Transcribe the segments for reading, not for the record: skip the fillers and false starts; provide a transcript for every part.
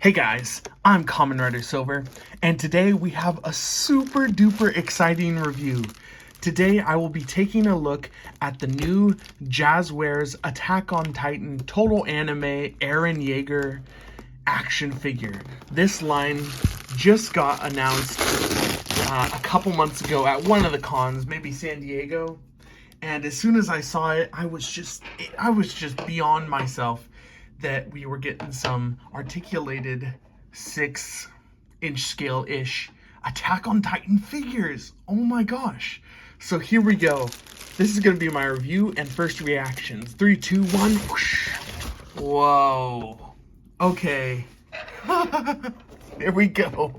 Hey guys, I'm Kamen Rider Silver, and today we have a super duper exciting review. Today I will be taking a look at the new Jazwares Attack on Titan Total Anime Eren Jaegar action figure. This line just got announced a couple months ago at one of the cons, maybe San Diego. And as soon as I saw it, I was just beyond myself that we were getting some articulated 6-inch scale-ish Attack on Titan figures. Oh my gosh. So here we go. This is going to be my review and first reactions. 3, 2, 1. Whoosh. Whoa. Okay. Here we go.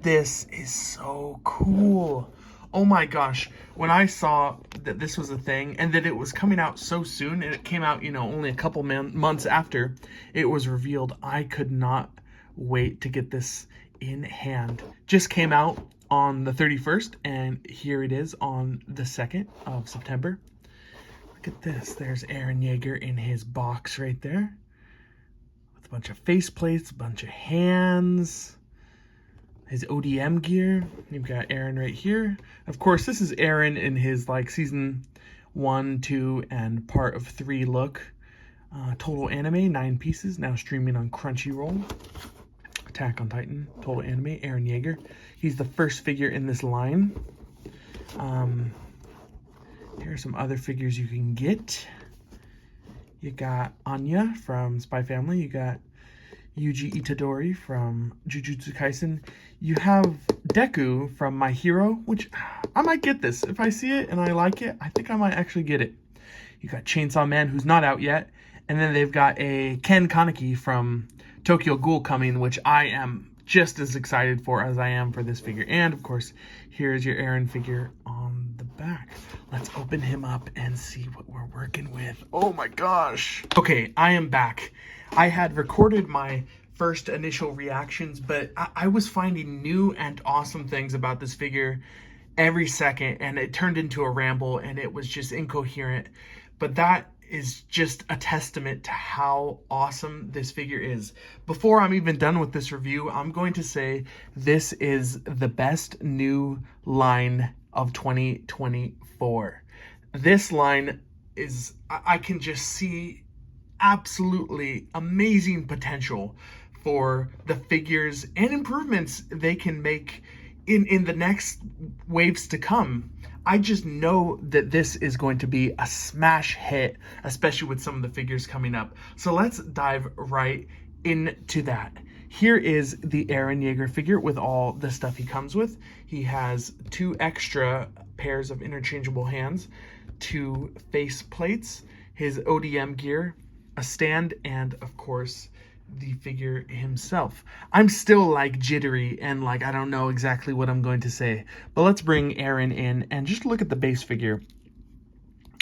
This is so cool. Oh my gosh, when I saw that this was a thing and that it was coming out so soon, and it came out, only a couple months after it was revealed, I could not wait to get this in hand. Just came out on the 31st, and here it is on the 2nd of September. Look at this. There's Eren Jaegar in his box right there with a bunch of faceplates, a bunch of hands. His ODM gear. You've got Eren right here. Of course, this is Eren in his season 1, 2, and part of 3 look. Total Anime, 9 pieces, now streaming on Crunchyroll. Attack on Titan, Total Anime, Eren Jaegar. He's the first figure in this line. Here are some other figures you can get. You got Anya from Spy Family. You got Yuji Itadori from Jujutsu Kaisen. You have Deku from My Hero, which I might get this. If I see it and I like it, I think I might actually get it. You got Chainsaw Man, who's not out yet. And then they've got a Ken Kaneki from Tokyo Ghoul coming, which I am just as excited for as I am for this figure. And of course, here's your Eren figure on the back. Let's open him up and see what we're working with. Oh my gosh. Okay, I am back. I had recorded my first initial reactions, but I was finding new and awesome things about this figure every second, and it turned into a ramble, and it was just incoherent. But that is just a testament to how awesome this figure is. Before I'm even done with this review, I'm going to say this is the best new line of 2024. This line is, I can just see absolutely amazing potential for the figures and improvements they can make in the next waves to come. I just know that this is going to be a smash hit, especially with some of the figures coming up. So let's dive right into that. Here is the Eren Jaegar figure with all the stuff he comes with. He has 2 extra pairs of interchangeable hands, 2 face plates, his ODM gear, a stand, and of course the figure himself. I'm still jittery and I don't know exactly what I'm going to say, but let's bring Eren in and just look at the base figure.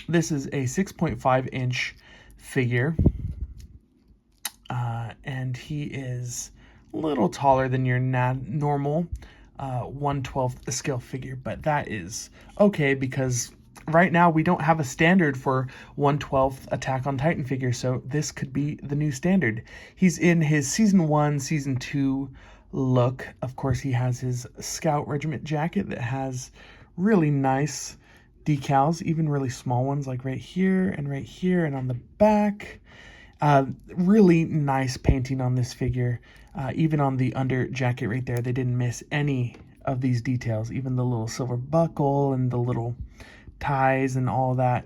This is a 6.5-inch figure, and he is a little taller than your normal 1/12 scale figure, but that is okay because right now we don't have a standard for 1/12 Attack on Titan figure, so this could be the new standard. He's in his season 1, season 2 look. Of course, he has his Scout Regiment jacket that has really nice decals, even really small ones like right here and on the back. Really nice painting on this figure. Even on the under jacket right there, they didn't miss any of these details, even the little silver buckle and the little ties and all that.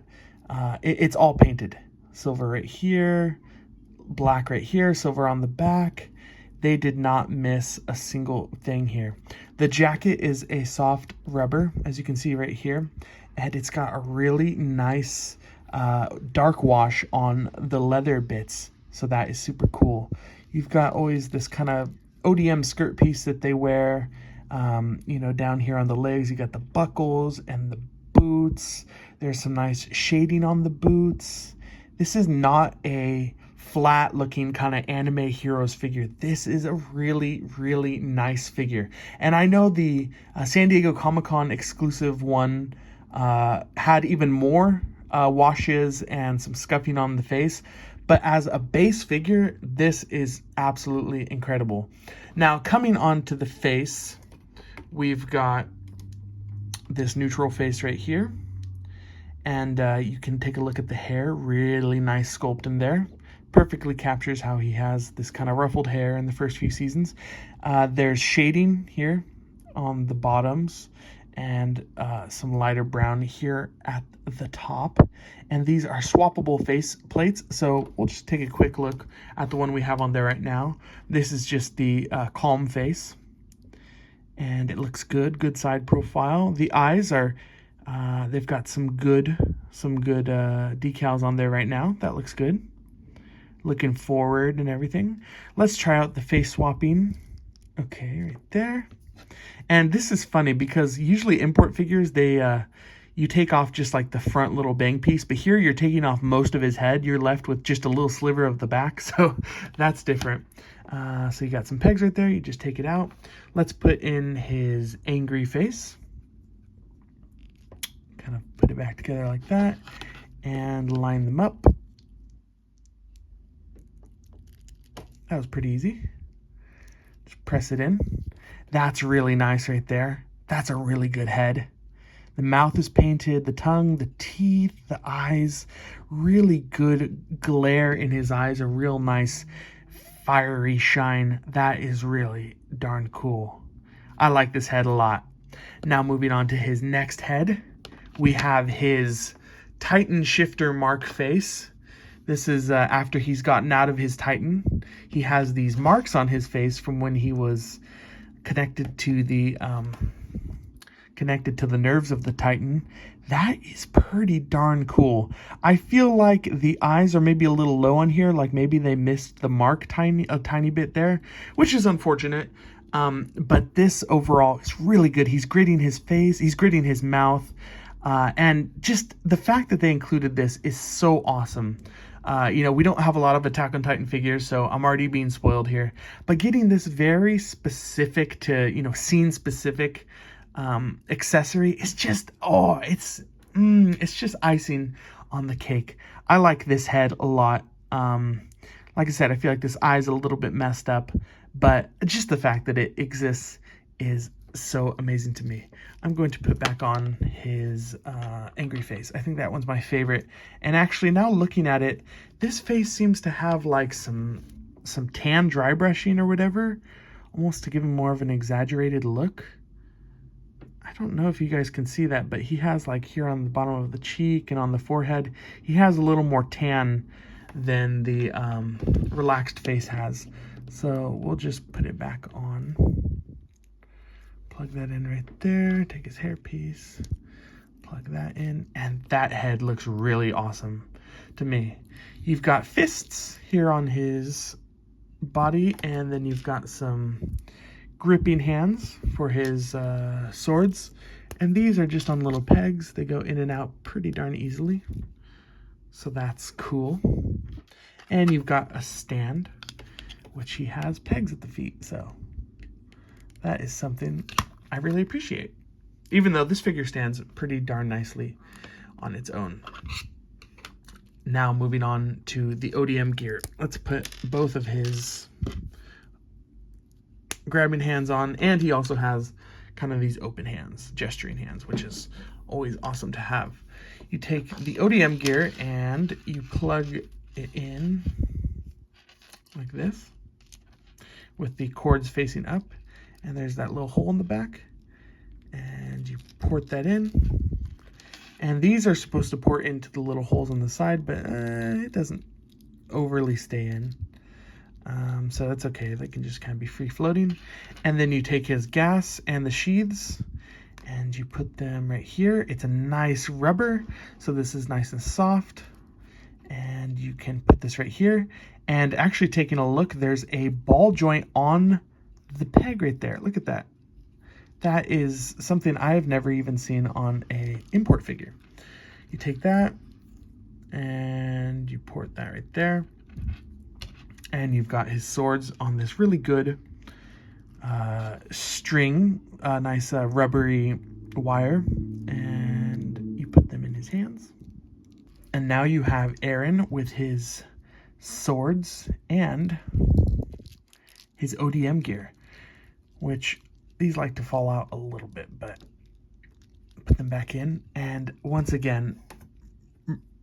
It's all painted. Silver right here, black right here, silver on the back. They did not miss a single thing here. The jacket is a soft rubber, as you can see right here, and it's got a really nice dark wash on the leather bits, so that is super cool. You've got always this kind of ODM skirt piece that they wear, down here on the legs. You got the buckles and the boots. There's some nice shading on the boots. This is not a flat looking kind of anime heroes figure. This is a really, really nice figure. And I know the San Diego Comic-Con exclusive one had even more washes and some scuffing on the face, But as a base figure, this is absolutely incredible. Now, coming on to the face, we've got this neutral face right here. And you can take a look at the hair, really nice sculpt in there. Perfectly captures how he has this kind of ruffled hair in the first few seasons. There's shading here on the bottoms and some lighter brown here at the top. And these are swappable face plates. So we'll just take a quick look at the one we have on there right now. This is just the calm face. And it looks good, good side profile. The eyes are, they've got some good decals on there right now. That looks good. Looking forward and everything. Let's try out the face swapping. Okay, right there. And this is funny because usually import figures, they you take off just like the front little bang piece, but here you're taking off most of his head. You're left with just a little sliver of the back, so that's different. So you got some pegs right there. You just take it out. Let's put in his angry face. Kind of put it back together like that and line them up. That was pretty easy. Just press it in. That's really nice right there. That's a really good head. The mouth is painted, the tongue, the teeth, the eyes, really good glare in his eyes, a real nice fiery shine. That is really darn cool. I like this head a lot. Now moving on to his next head, we have his Titan Shifter Mark face. This is after he's gotten out of his Titan. He has these marks on his face from when he was connected to the nerves of the Titan. That is pretty darn cool. I feel like the eyes are maybe a little low on here, like maybe they missed the mark a tiny bit there, which is unfortunate. But this overall is really good. He's gritting his face, he's gritting his mouth, and just the fact that they included this is so awesome. You know, we don't have a lot of Attack on Titan figures, so I'm already being spoiled here. But getting this very specific to, you know, scene-specific accessory is just, oh, it's just icing on the cake. I like this head a lot. Like I said, I feel like this eye is a little bit messed up, but just the fact that it exists is so amazing to me. I'm going to put back on his angry face. I think that one's my favorite. And actually, now looking at it, this face seems to have like some tan dry brushing or whatever, almost to give him more of an exaggerated look. I don't know if you guys can see that, but he has like here on the bottom of the cheek and on the forehead, he has a little more tan than the relaxed face has. So we'll just put it back on. Plug that in right there, take his hairpiece, plug that in, and that head looks really awesome to me. You've got fists here on his body, and then you've got some gripping hands for his swords, and these are just on little pegs. They go in and out pretty darn easily, so that's cool. And you've got a stand, which he has pegs at the feet, so that is something I really appreciate, even though this figure stands pretty darn nicely on its own. Now moving on to the ODM gear. Let's put both of his grabbing hands on, and he also has kind of these open hands, gesturing hands, which is always awesome to have. You take the ODM gear and you plug it in like this with the cords facing up, and there's that little hole in the back, and you port that in, and these are supposed to port into the little holes on the side, but it doesn't overly stay in, so that's okay. They can just kind of be free floating. And then you take his gas and the sheaths and you put them right here. It's a nice rubber, so this is nice and soft, and you can put this right here. And actually, taking a look, there's a ball joint on the peg right there. Look at that. That is something I've never even seen on a import figure. You take that and you port that right there, and you've got his swords on this really good string, nice rubbery wire, and you put them in his hands. And now you have Eren with his swords and his ODM gear, which these like to fall out a little bit, but put them back in. And once again,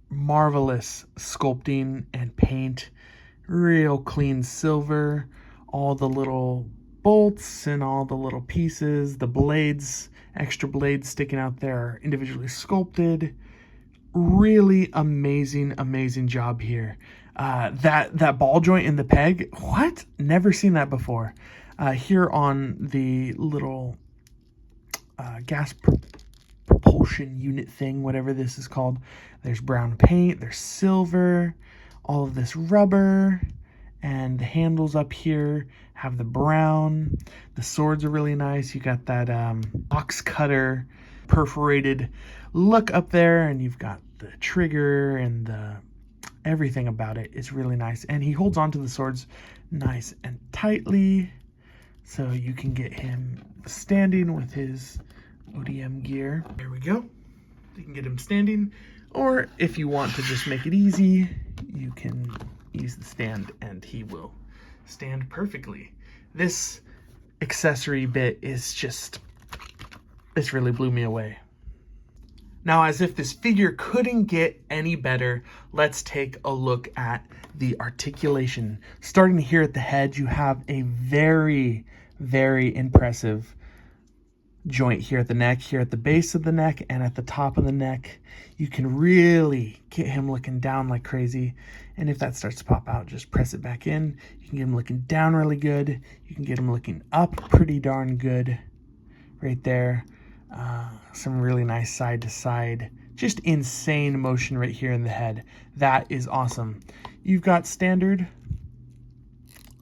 marvelous sculpting and paint, real clean silver, all the little bolts and all the little pieces, the blades, extra blades sticking out there are individually sculpted. Really amazing job here. That ball joint in the peg, what? Never seen that before. Here on the little gas propulsion unit thing, whatever this is called, there's brown paint, there's silver, all of this rubber, and the handles up here have the brown. The swords are really nice. You got that box cutter perforated look up there, and you've got the trigger, and everything about it is really nice. And he holds onto the swords nice and tightly, so you can get him standing with his ODM gear. There we go. You can get him standing, or if you want to just make it easy, you can use the stand and he will stand perfectly. This accessory bit is just, this really blew me away. Now, as if this figure couldn't get any better, let's take a look at the articulation. Starting here at the head, you have a very impressive joint here at the neck, here at the base of the neck, and at the top of the neck. You can really get him looking down like crazy. And if that starts to pop out, just press it back in. You can get him looking down really good. You can get him looking up pretty darn good right there. Some really nice side to side, just insane motion right here in the head. That is awesome. You've got standard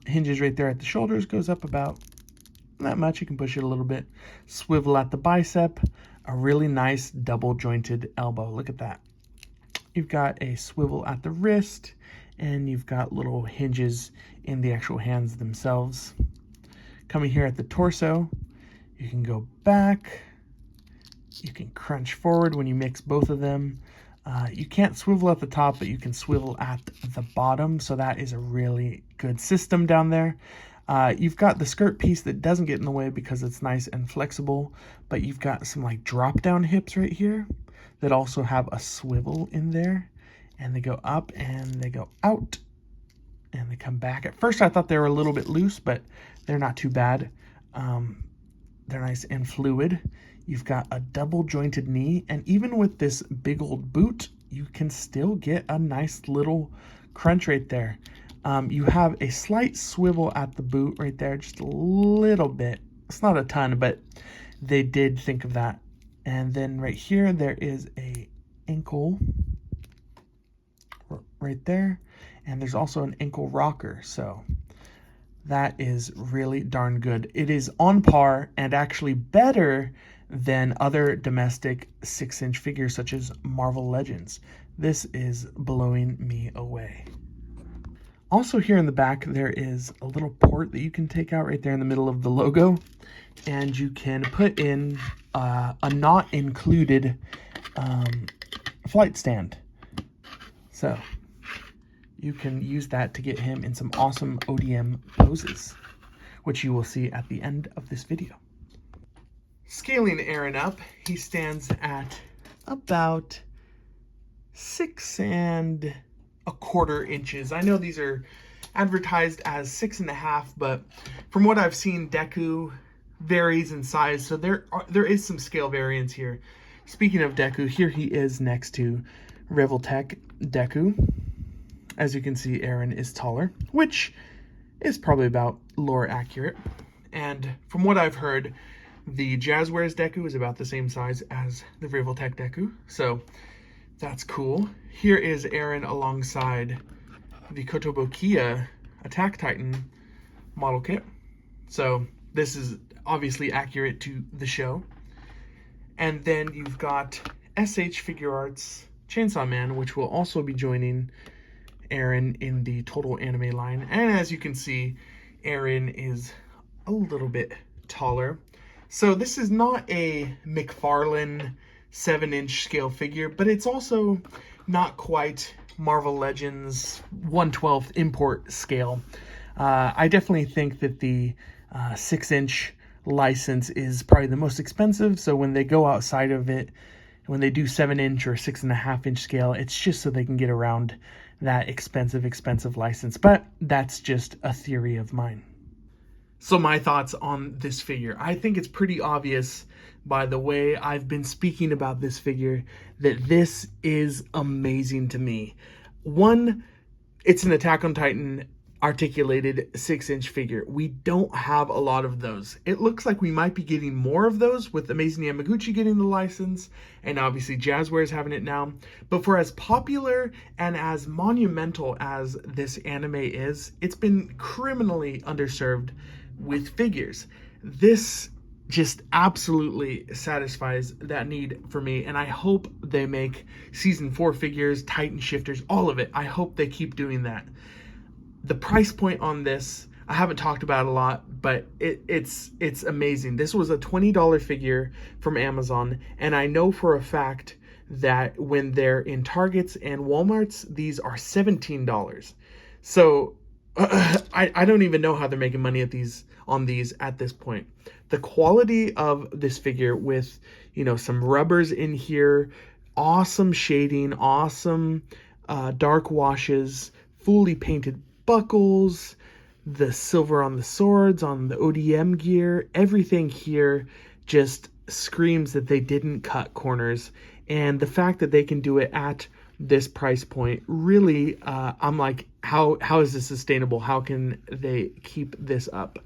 hinges right there at the shoulders, goes up about that much. You can push it a little bit. Swivel at the bicep, a really nice double jointed elbow. Look at that. You've got a swivel at the wrist, and you've got little hinges in the actual hands themselves. Coming here at the torso, you can go back. You can crunch forward when you mix both of them. You can't swivel at the top, but you can swivel at the bottom. So that is a really good system down there. You've got the skirt piece that doesn't get in the way because it's nice and flexible, but you've got some like drop down hips right here that also have a swivel in there, and they go up and they go out and they come back. At first I thought they were a little bit loose, but they're not too bad. They're nice and fluid. You've got a double jointed knee, and even with this big old boot, you can still get a nice little crunch right there. You have a slight swivel at the boot right there, just a little bit. It's not a ton, but they did think of that. And then right here, there is a ankle right there, and there's also an ankle rocker. So that is really darn good. It is on par and actually better than other domestic 6-inch figures such as Marvel Legends. This is blowing me away. Also here in the back, there is a little port that you can take out right there in the middle of the logo, and you can put in a not included flight stand. So you can use that to get him in some awesome ODM poses, which you will see at the end of this video. Scaling Eren up, he stands at about 6 1/4 inches. I know these are advertised as 6.5, but from what I've seen, Deku varies in size, so there is some scale variance here. Speaking of Deku, here he is next to Revoltech Deku. As you can see, Eren is taller, which is probably about lore accurate. And from what I've heard, the Jazwares Deku is about the same size as the Revoltech Deku, so that's cool. Here is Eren alongside the Kotobukiya Attack Titan model kit. So this is obviously accurate to the show. And then you've got SH Figure Arts Chainsaw Man, which will also be joining Eren in the Total Anime line. And as you can see, Eren is a little bit taller. So this is not a McFarlane 7-inch scale figure, but it's also not quite Marvel Legends 1/12 import scale. I definitely think that the 6-inch license is probably the most expensive. So when they go outside of it, when they do 7-inch or 6.5-inch scale, it's just so they can get around that expensive license. But that's just a theory of mine. So my thoughts on this figure. I think it's pretty obvious by the way I've been speaking about this figure that this is amazing to me. One, it's an Attack on Titan articulated 6-inch figure. We don't have a lot of those. It looks like we might be getting more of those with Amazing Yamaguchi getting the license and obviously Jazwares having it now. But for as popular and as monumental as this anime is, it's been criminally underserved with figures. This just absolutely satisfies that need for me, and I hope they make season 4 figures, Titan shifters, all of it. I hope they keep doing that. The price point on this, I haven't talked about a lot, but it's amazing. This was a $20 figure from Amazon, and I know for a fact that when they're in Targets and Walmarts, these are $17. So I don't even know how they're making money on these at this point. The quality of this figure with, some rubbers in here, awesome shading, awesome dark washes, fully painted buckles, the silver on the swords, on the ODM gear, everything here just screams that they didn't cut corners. And the fact that they can do it at this price point, really, I'm like, how is this sustainable? How can they keep this up?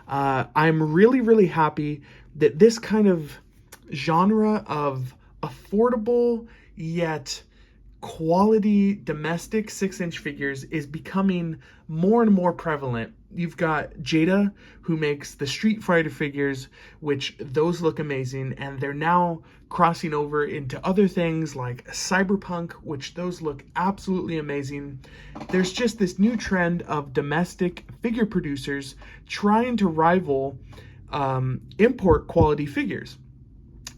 I'm really, really happy that this kind of genre of affordable yet quality domestic 6-inch figures is becoming more and more prevalent. You've got Jada, who makes the Street Fighter figures, which those look amazing, and they're now crossing over into other things like Cyberpunk, which those look absolutely amazing. There's just this new trend of domestic figure producers trying to rival import quality figures.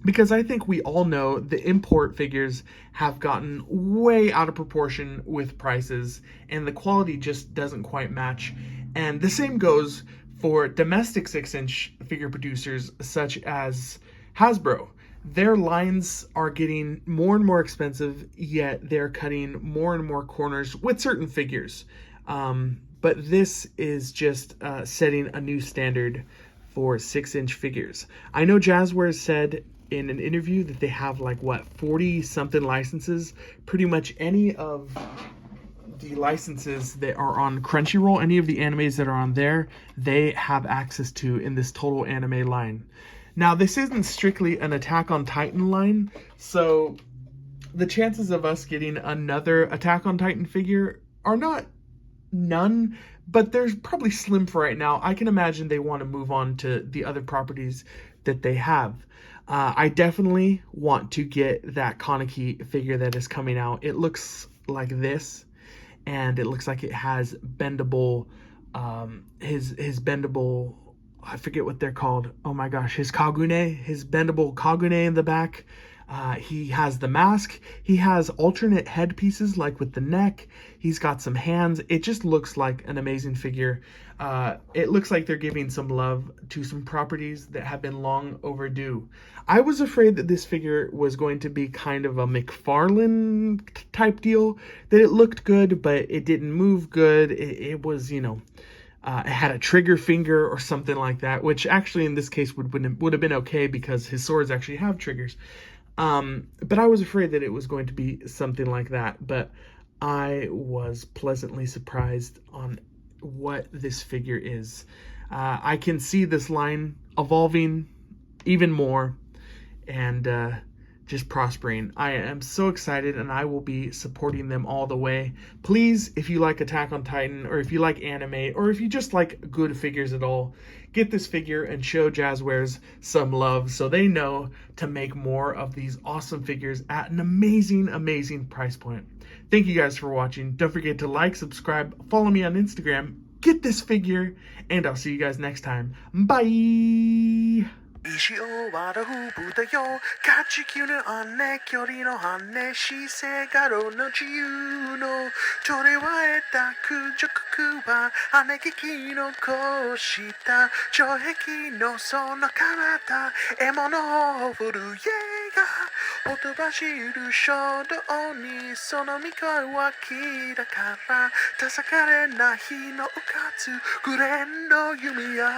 Because I think we all know the import figures have gotten way out of proportion with prices, and the quality just doesn't quite match. And the same goes for domestic 6-inch figure producers such as Hasbro. Their lines are getting more and more expensive, yet they're cutting more and more corners with certain figures. But this is just setting a new standard for 6-inch figures. I know Jazwares said in an interview that they have 40 something licenses. Pretty much any of the licenses that are on Crunchyroll, any of the animes that are on there, they have access to in this total anime line. Now, this isn't strictly an Attack on Titan line, so the chances of us getting another Attack on Titan figure are not none, but they're probably slim for right now. I can imagine they want to move on to the other properties that they have. I definitely want to get that Kaneki figure that is coming out. It looks like this, and it looks like it has bendable, his bendable, I forget what they're called. Oh my gosh, his Kagune, his bendable Kagune in the back. He has the mask. He has alternate headpieces, like with the neck. He's got some hands. It just looks like an amazing figure. It looks like they're giving some love to some properties that have been long overdue. I was afraid that this figure was going to be kind of a McFarlane type deal, that it looked good, but it didn't move good. It was, it had a trigger finger or something like that, which actually in this case would have been okay because his swords actually have triggers. But I was afraid that it was going to be something like that, but I was pleasantly surprised on what this figure is. I can see this line evolving even more and just prospering. I am so excited, and I will be supporting them all the way. Please, if you like Attack on Titan, or if you like anime, or if you just like good figures at all, get this figure and show Jazwares some love so they know to make more of these awesome figures at an amazing, amazing price point. Thank you guys for watching. Don't forget to like, subscribe, follow me on Instagram, get this figure, and I'll see you guys next time. Bye! 石を割る風だよ価値球の姉距離の羽姿勢がろの自由の鳥は得た空直は羽聞き残した城壁のその体獲物を振るイエがほとばしる衝動にその身は木だからたさかれない日のうかつグレンの弓矢